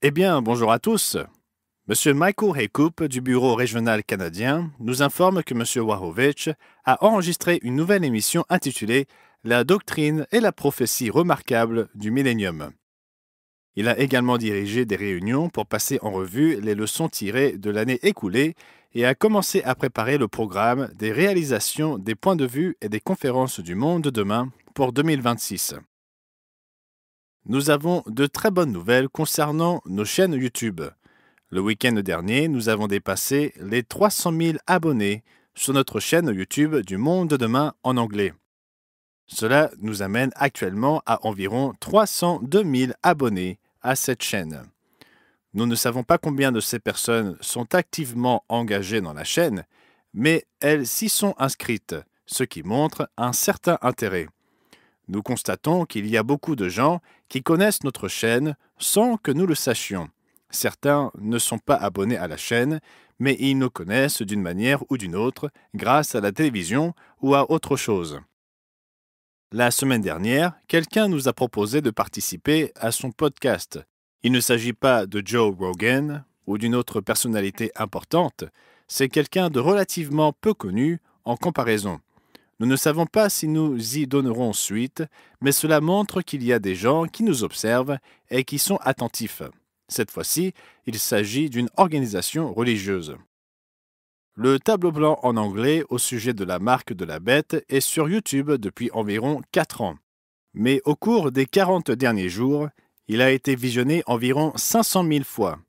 Eh bien, bonjour à tous. Monsieur Michael Haycoop du Bureau régional canadien nous informe que Monsieur Wachowicz a enregistré une nouvelle émission intitulée La doctrine et la prophétie remarquable du millénium. Il a également dirigé des réunions pour passer en revue les leçons tirées de l'année écoulée et a commencé à préparer le programme des réalisations des points de vue et des conférences du monde de demain pour 2026. Nous avons de très bonnes nouvelles concernant nos chaînes YouTube. Le week-end dernier, nous avons dépassé les 300 000 abonnés sur notre chaîne YouTube du Monde de demain en anglais. Cela nous amène actuellement à environ 302 000 abonnés à cette chaîne. Nous ne savons pas combien de ces personnes sont activement engagées dans la chaîne, mais elles s'y sont inscrites, ce qui montre un certain intérêt. Nous constatons qu'il y a beaucoup de gens qui connaissent notre chaîne sans que nous le sachions. Certains ne sont pas abonnés à la chaîne, mais ils nous connaissent d'une manière ou d'une autre grâce à la télévision ou à autre chose. La semaine dernière, quelqu'un nous a proposé de participer à son podcast. Il ne s'agit pas de Joe Rogan ou d'une autre personnalité importante, c'est quelqu'un de relativement peu connu en comparaison. Nous ne savons pas si nous y donnerons suite, mais cela montre qu'il y a des gens qui nous observent et qui sont attentifs. Cette fois-ci, il s'agit d'une organisation religieuse. Le tableau blanc en anglais au sujet de la marque de la bête est sur YouTube depuis environ 4 ans. Mais au cours des 40 derniers jours, il a été visionné environ 500 000 fois.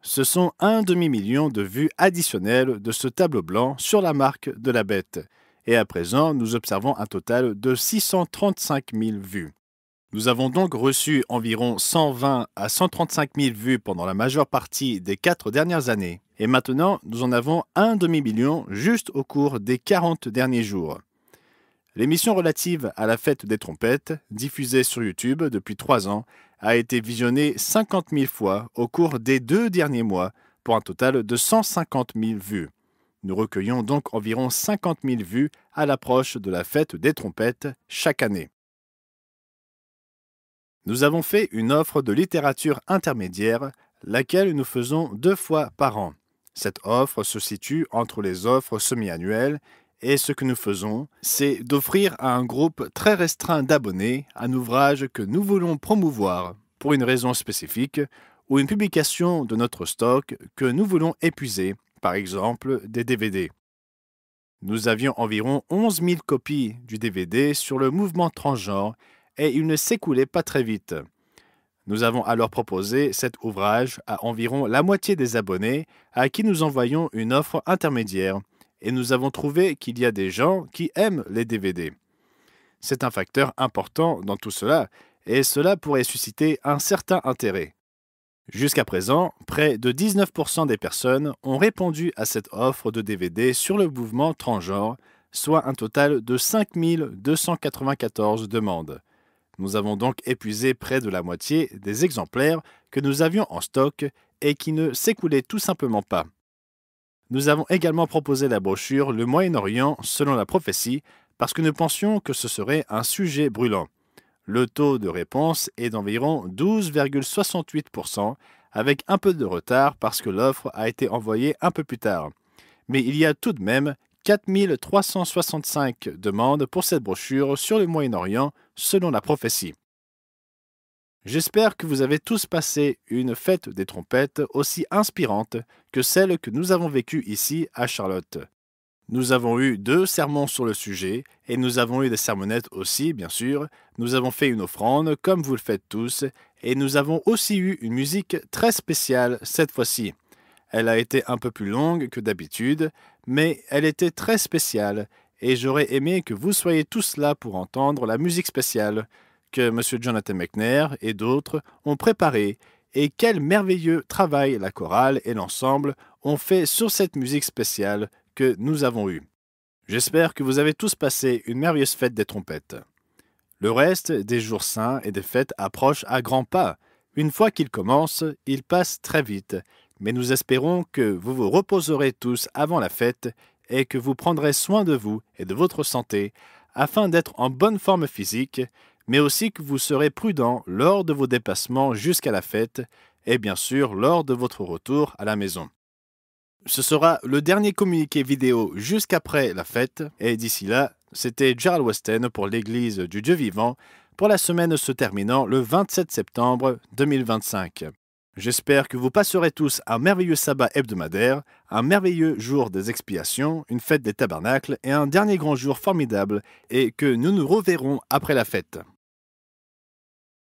Ce sont un demi-million de vues additionnelles de ce tableau blanc sur la marque de la bête. Et à présent, nous observons un total de 635 000 vues. Nous avons donc reçu environ 120 à 135 000 vues pendant la majeure partie des 4 dernières années. Et maintenant, nous en avons un demi-million juste au cours des 40 derniers jours. L'émission relative à la fête des trompettes, diffusée sur YouTube depuis 3 ans, a été visionnée 50 000 fois au cours des 2 derniers mois pour un total de 150 000 vues. Nous recueillons donc environ 50 000 vues à l'approche de la fête des trompettes chaque année. Nous avons fait une offre de littérature intermédiaire, laquelle nous faisons 2 fois par an. Cette offre se situe entre les offres semi-annuelles et ce que nous faisons, c'est d'offrir à un groupe très restreint d'abonnés un ouvrage que nous voulons promouvoir pour une raison spécifique ou une publication de notre stock que nous voulons épuiser, par exemple des DVD. Nous avions environ 11 000 copies du DVD sur le mouvement transgenre et il ne s'écoulait pas très vite. Nous avons alors proposé cet ouvrage à environ la moitié des abonnés à qui nous envoyons une offre intermédiaire et nous avons trouvé qu'il y a des gens qui aiment les DVD. C'est un facteur important dans tout cela et cela pourrait susciter un certain intérêt. Jusqu'à présent, près de 19% des personnes ont répondu à cette offre de DVD sur le mouvement transgenre, soit un total de 5 294 demandes. Nous avons donc épuisé près de la moitié des exemplaires que nous avions en stock et qui ne s'écoulaient tout simplement pas. Nous avons également proposé la brochure Le Moyen-Orient selon la prophétie parce que nous pensions que ce serait un sujet brûlant. Le taux de réponse est d'environ 12,68%, avec un peu de retard parce que l'offre a été envoyée un peu plus tard. Mais il y a tout de même 4 365 demandes pour cette brochure sur le Moyen-Orient selon la prophétie. J'espère que vous avez tous passé une fête des trompettes aussi inspirante que celle que nous avons vécue ici à Charlotte. Nous avons eu 2 sermons sur le sujet et nous avons eu des sermonnettes aussi, bien sûr. Nous avons fait une offrande, comme vous le faites tous, et nous avons aussi eu une musique très spéciale cette fois-ci. Elle a été un peu plus longue que d'habitude, mais elle était très spéciale et j'aurais aimé que vous soyez tous là pour entendre la musique spéciale que M. Jonathan McNair et d'autres ont préparée et quel merveilleux travail la chorale et l'ensemble ont fait sur cette musique spéciale que nous avons eue. J'espère que vous avez tous passé une merveilleuse fête des trompettes. Le reste des jours saints et des fêtes approche à grands pas. Une fois qu'ils commencent, ils passent très vite, mais nous espérons que vous vous reposerez tous avant la fête et que vous prendrez soin de vous et de votre santé afin d'être en bonne forme physique, mais aussi que vous serez prudent lors de vos déplacements jusqu'à la fête et bien sûr lors de votre retour à la maison. Ce sera le dernier communiqué vidéo jusqu'après la fête, et d'ici là, c'était Gerald Weston pour l'Église du Dieu vivant, pour la semaine se terminant le 27 septembre 2025. J'espère que vous passerez tous un merveilleux sabbat hebdomadaire, un merveilleux jour des expiations, une fête des tabernacles et un dernier grand jour formidable, et que nous nous reverrons après la fête.